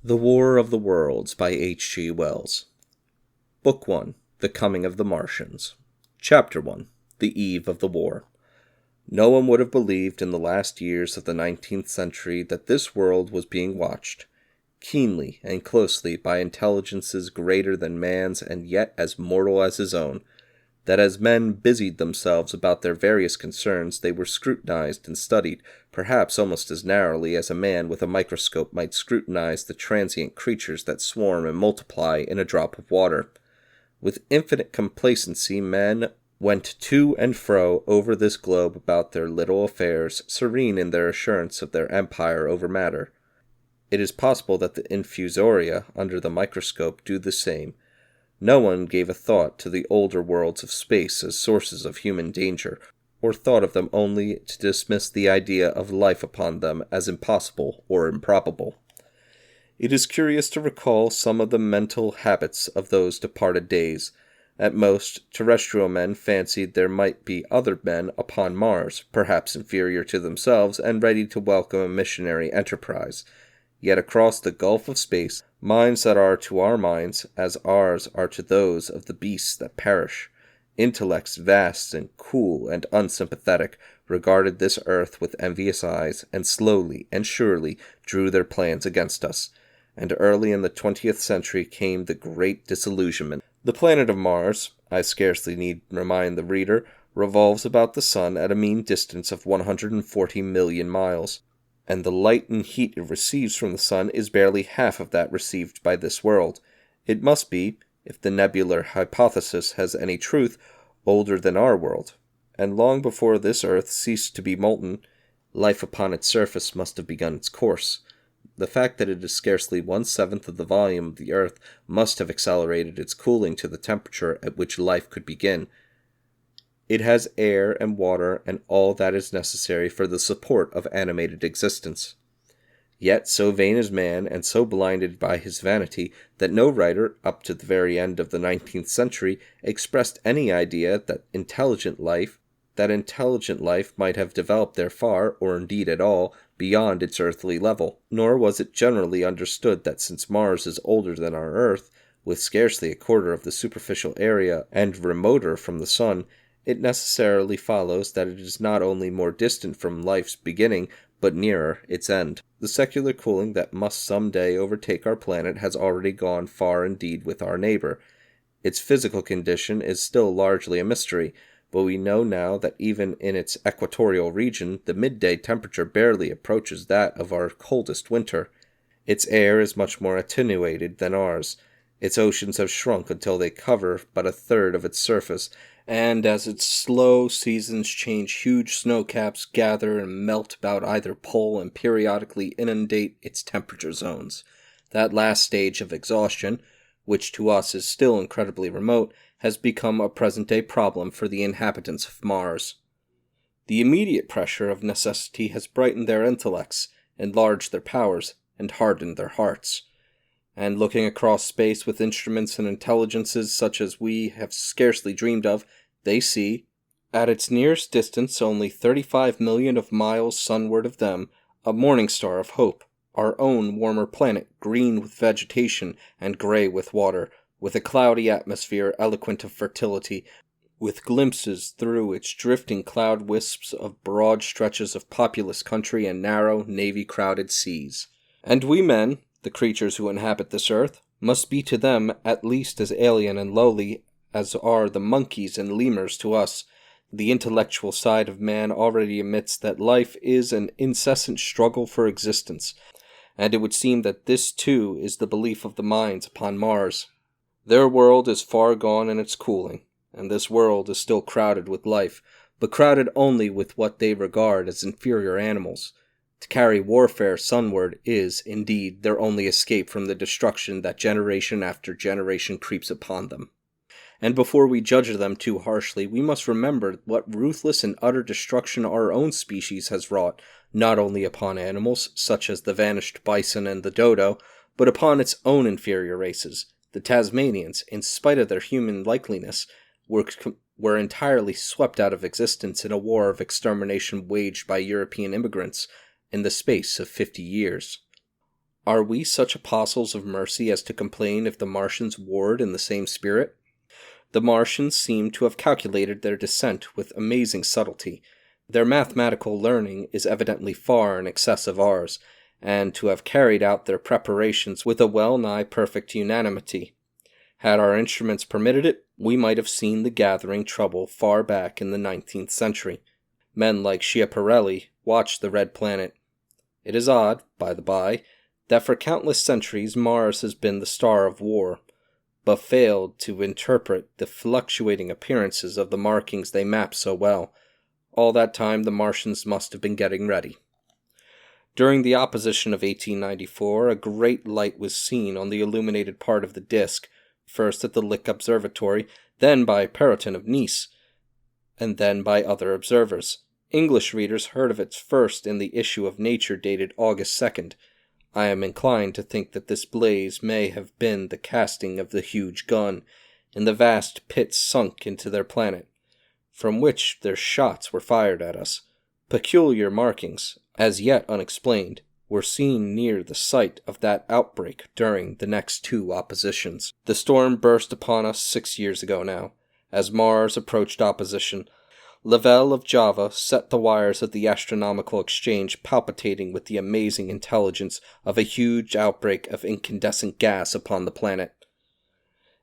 The War of the Worlds by H.G. Wells. Book 1. The Coming of the Martians. Chapter 1. The Eve of the War. No one would have believed in the last years of the 19th century that this world was being watched, keenly and closely by intelligences greater than man's and yet as mortal as his own, that as men busied themselves about their various concerns, they were scrutinized and studied, perhaps almost as narrowly as a man with a microscope might scrutinize the transient creatures that swarm and multiply in a drop of water. With infinite complacency, men went to and fro over this globe about their little affairs, serene in their assurance of their empire over matter. It is possible that the infusoria under the microscope do the same. No one gave a thought to the older worlds of space as sources of human danger, or thought of them only to dismiss the idea of life upon them as impossible or improbable. It is curious to recall some of the mental habits of those departed days. At most, terrestrial men fancied there might be other men upon Mars, perhaps inferior to themselves and ready to welcome a missionary enterprise. Yet across the gulf of space, minds that are to our minds as ours are to those of the beasts that perish, intellects vast and cool and unsympathetic, regarded this earth with envious eyes, and slowly and surely drew their plans against us. And early in the 20th century came the great disillusionment. The planet of Mars, I scarcely need remind the reader, revolves about the sun at a mean distance of 140 million miles. And the light and heat it receives from the sun is barely half of that received by this world. It must be, if the nebular hypothesis has any truth, older than our world. And long before this earth ceased to be molten, life upon its surface must have begun its course. The fact that it is scarcely 1/7 of the volume of the earth must have accelerated its cooling to the temperature at which life could begin. It has air and water and all that is necessary for the support of animated existence. Yet so vain is man and so blinded by his vanity that no writer, up to the very end of the 19th century, expressed any idea that intelligent life might have developed there far, or indeed at all, beyond its earthly level. Nor was it generally understood that since Mars is older than our Earth, with scarcely a quarter of the superficial area, and remoter from the sun, it necessarily follows that it is not only more distant from life's beginning, but nearer its end. The secular cooling that must some day overtake our planet has already gone far indeed with our neighbor. Its physical condition is still largely a mystery, but we know now that even in its equatorial region, the midday temperature barely approaches that of our coldest winter. Its air is much more attenuated than ours. Its oceans have shrunk until they cover but a third of its surface, and as its slow seasons change, huge snow caps gather and melt about either pole and periodically inundate its temperature zones. That last stage of exhaustion, which to us is still incredibly remote, has become a present-day problem for the inhabitants of Mars. The immediate pressure of necessity has brightened their intellects, enlarged their powers, and hardened their hearts. And looking across space with instruments and intelligences such as we have scarcely dreamed of, they see, at its nearest distance only 35 million of miles sunward of them, a morning star of hope, our own warmer planet, green with vegetation and gray with water, with a cloudy atmosphere eloquent of fertility, with glimpses through its drifting cloud wisps of broad stretches of populous country and narrow, navy-crowded seas. And we men, the creatures who inhabit this earth, must be to them at least as alien and lowly as are the monkeys and lemurs to us. The intellectual side of man already admits that life is an incessant struggle for existence, and it would seem that this too is the belief of the minds upon Mars. Their world is far gone in its cooling, and this world is still crowded with life, but crowded only with what they regard as inferior animals. To carry warfare sunward is, indeed, their only escape from the destruction that generation after generation creeps upon them. And before we judge them too harshly, we must remember what ruthless and utter destruction our own species has wrought, not only upon animals, such as the vanished bison and the dodo, but upon its own inferior races. The Tasmanians, in spite of their human likeliness, were entirely swept out of existence in a war of extermination waged by European immigrants in the space of 50 years. Are we such apostles of mercy as to complain if the Martians warred in the same spirit? The Martians seem to have calculated their descent with amazing subtlety. Their mathematical learning is evidently far in excess of ours, and to have carried out their preparations with a well-nigh perfect unanimity. Had our instruments permitted it, we might have seen the gathering trouble far back in the 19th century. Men like Schiaparelli watched the red planet. It is odd, by the by, that for countless centuries Mars has been the star of war, but failed to interpret the fluctuating appearances of the markings they map so well. All that time the Martians must have been getting ready. During the opposition of 1894, a great light was seen on the illuminated part of the disk, first at the Lick Observatory, then by Perrotin of Nice, and then by other observers. English readers heard of it first in the issue of Nature dated August 2nd. I am inclined to think that this blaze may have been the casting of the huge gun, in the vast pit sunk into their planet, from which their shots were fired at us. Peculiar markings, as yet unexplained, were seen near the site of that outbreak during the next two oppositions. The storm burst upon us 6 years ago now. As Mars approached opposition, Lavelle of Java set the wires of the astronomical exchange palpitating with the amazing intelligence of a huge outbreak of incandescent gas upon the planet.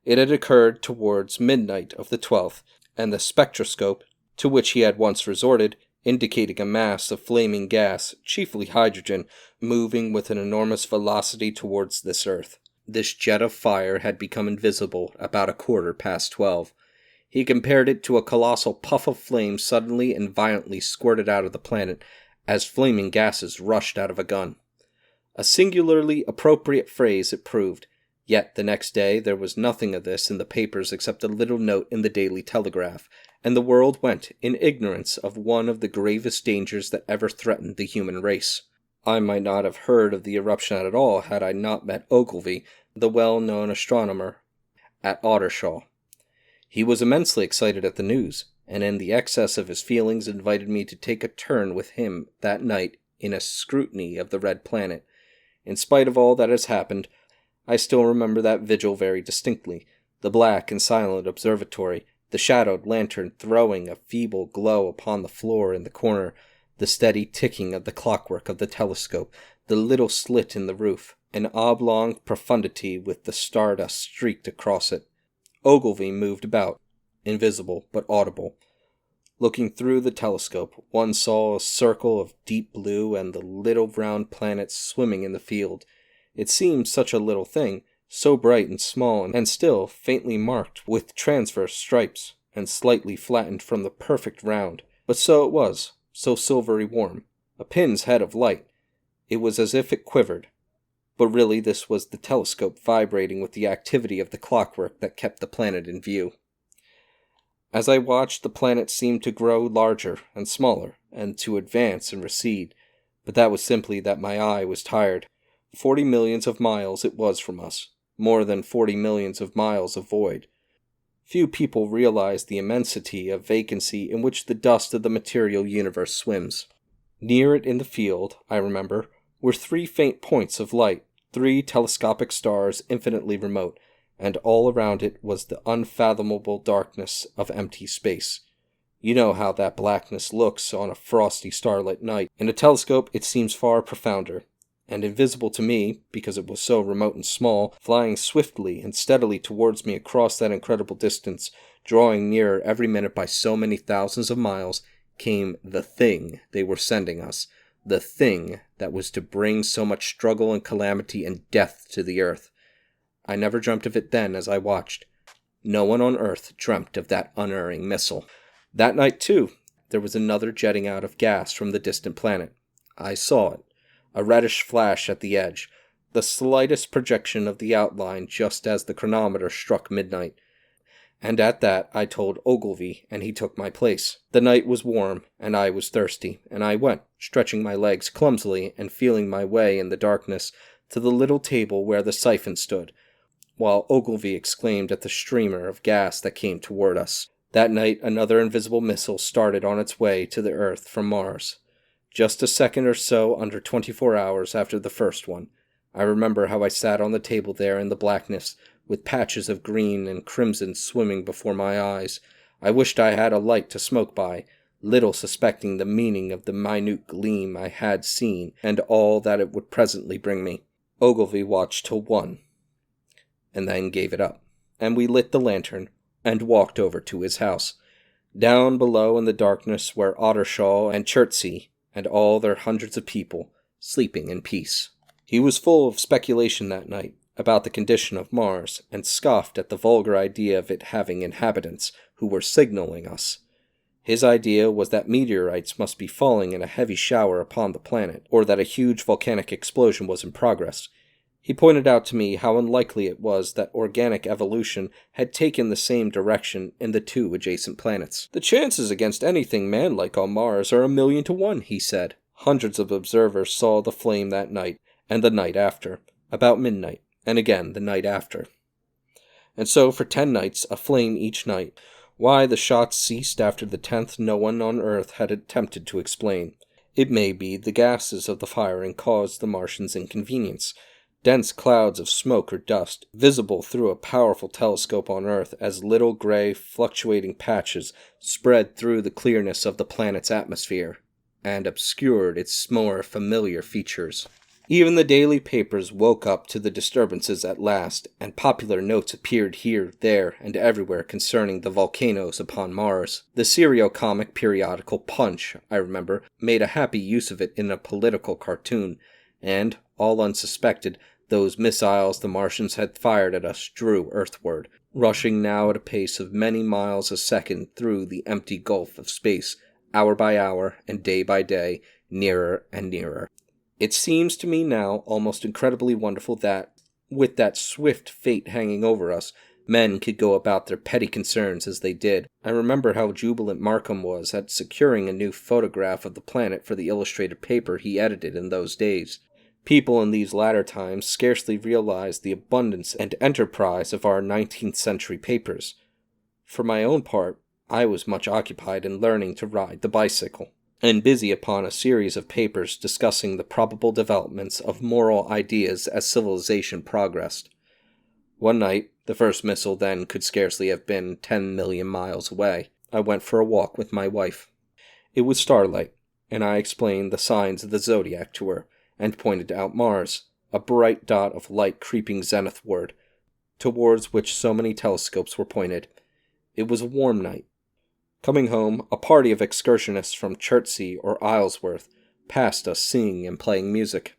It had occurred towards midnight of the 12th, and the spectroscope, to which he had once resorted, indicating a mass of flaming gas, chiefly hydrogen, moving with an enormous velocity towards this earth. This jet of fire had become invisible about 12:15. He compared it to a colossal puff of flame suddenly and violently squirted out of the planet, as flaming gases rushed out of a gun. A singularly appropriate phrase it proved, yet the next day there was nothing of this in the papers except a little note in the Daily Telegraph, and the world went in ignorance of one of the gravest dangers that ever threatened the human race. I might not have heard of the eruption at all had I not met Ogilvy, the well-known astronomer, at Ottershaw. He was immensely excited at the news, and in the excess of his feelings invited me to take a turn with him that night in a scrutiny of the red planet. In spite of all that has happened, I still remember that vigil very distinctly, the black and silent observatory, the shadowed lantern throwing a feeble glow upon the floor in the corner, the steady ticking of the clockwork of the telescope, the little slit in the roof, an oblong profundity with the stardust streaked across it. Ogilvy moved about, invisible but audible. Looking through the telescope, one saw a circle of deep blue and the little round planets swimming in the field. It seemed such a little thing, so bright and small, and still faintly marked with transverse stripes, and slightly flattened from the perfect round. But so it was, so silvery warm, a pin's head of light. It was as if it quivered. But really this was the telescope vibrating with the activity of the clockwork that kept the planet in view. As I watched, the planet seemed to grow larger and smaller, and to advance and recede, but that was simply that my eye was tired. 40 millions of miles it was from us, more than 40 millions of miles of void. Few people realize the immensity of vacancy in which the dust of the material universe swims. Near it in the field, I remember, were 3 faint points of light, 3 telescopic stars infinitely remote, and all around it was the unfathomable darkness of empty space. You know how that blackness looks on a frosty starlit night. In a telescope it seems far profounder, and invisible to me, because it was so remote and small, flying swiftly and steadily towards me across that incredible distance, drawing nearer every minute by so many thousands of miles, came the thing they were sending us, the thing that was to bring so much struggle and calamity and death to the earth. I never dreamt of it then as I watched. No one on earth dreamt of that unerring missile. That night, too, there was another jetting out of gas from the distant planet. I saw it, a reddish flash at the edge, the slightest projection of the outline just as the chronometer struck midnight. And at that I told Ogilvy, and he took my place. The night was warm, and I was thirsty, and I went, stretching my legs clumsily and feeling my way in the darkness, to the little table where the siphon stood, while Ogilvy exclaimed at the streamer of gas that came toward us. That night another invisible missile started on its way to the earth from Mars. Just a second or so under 24 hours after the first one, I remember how I sat on the table there in the blackness, with patches of green and crimson swimming before my eyes. I wished I had a light to smoke by, little suspecting the meaning of the minute gleam I had seen, and all that it would presently bring me. Ogilvy watched till 1, and then gave it up, and we lit the lantern, and walked over to his house. Down below in the darkness were Ottershaw and Chertsey, and all their hundreds of people, sleeping in peace. He was full of speculation that night about the condition of Mars, and scoffed at the vulgar idea of it having inhabitants who were signaling us. His idea was that meteorites must be falling in a heavy shower upon the planet, or that a huge volcanic explosion was in progress. He pointed out to me how unlikely it was that organic evolution had taken the same direction in the 2 adjacent planets. "The chances against anything man-like on Mars are 1,000,000 to 1, he said. Hundreds of observers saw the flame that night, and the night after, about midnight, and again the night after. And so for 10 nights, a flame each night. Why the shots ceased after the 10th no one on Earth had attempted to explain. It may be the gases of the firing caused the Martians inconvenience. Dense clouds of smoke or dust, visible through a powerful telescope on Earth as little gray, fluctuating patches, spread through the clearness of the planet's atmosphere, and obscured its more familiar features. Even the daily papers woke up to the disturbances at last, and popular notes appeared here, there, and everywhere concerning the volcanoes upon Mars. The serio-comic periodical Punch, I remember, made a happy use of it in a political cartoon, and, all unsuspected, those missiles the Martians had fired at us drew earthward, rushing now at a pace of many miles a second through the empty gulf of space, hour by hour and day by day, nearer and nearer. It seems to me now almost incredibly wonderful that, with that swift fate hanging over us, men could go about their petty concerns as they did. I remember how jubilant Markham was at securing a new photograph of the planet for the illustrated paper he edited in those days. People in these latter times scarcely realized the abundance and enterprise of our 19th century papers. For my own part, I was much occupied in learning to ride the bicycle, and busy upon a series of papers discussing the probable developments of moral ideas as civilization progressed. One night, the first missile then could scarcely have been 10 million miles away, I went for a walk with my wife. It was starlight, and I explained the signs of the zodiac to her, and pointed out Mars, a bright dot of light creeping zenithward, towards which so many telescopes were pointed. It was a warm night. Coming home, a party of excursionists from Chertsey or Isleworth passed us singing and playing music.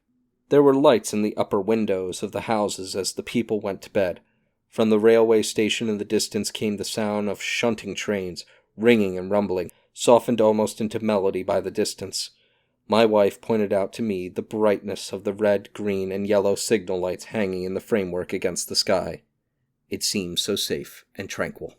There were lights in the upper windows of the houses as the people went to bed. From the railway station in the distance came the sound of shunting trains, ringing and rumbling, softened almost into melody by the distance. My wife pointed out to me the brightness of the red, green, and yellow signal lights hanging in the framework against the sky. It seemed so safe and tranquil.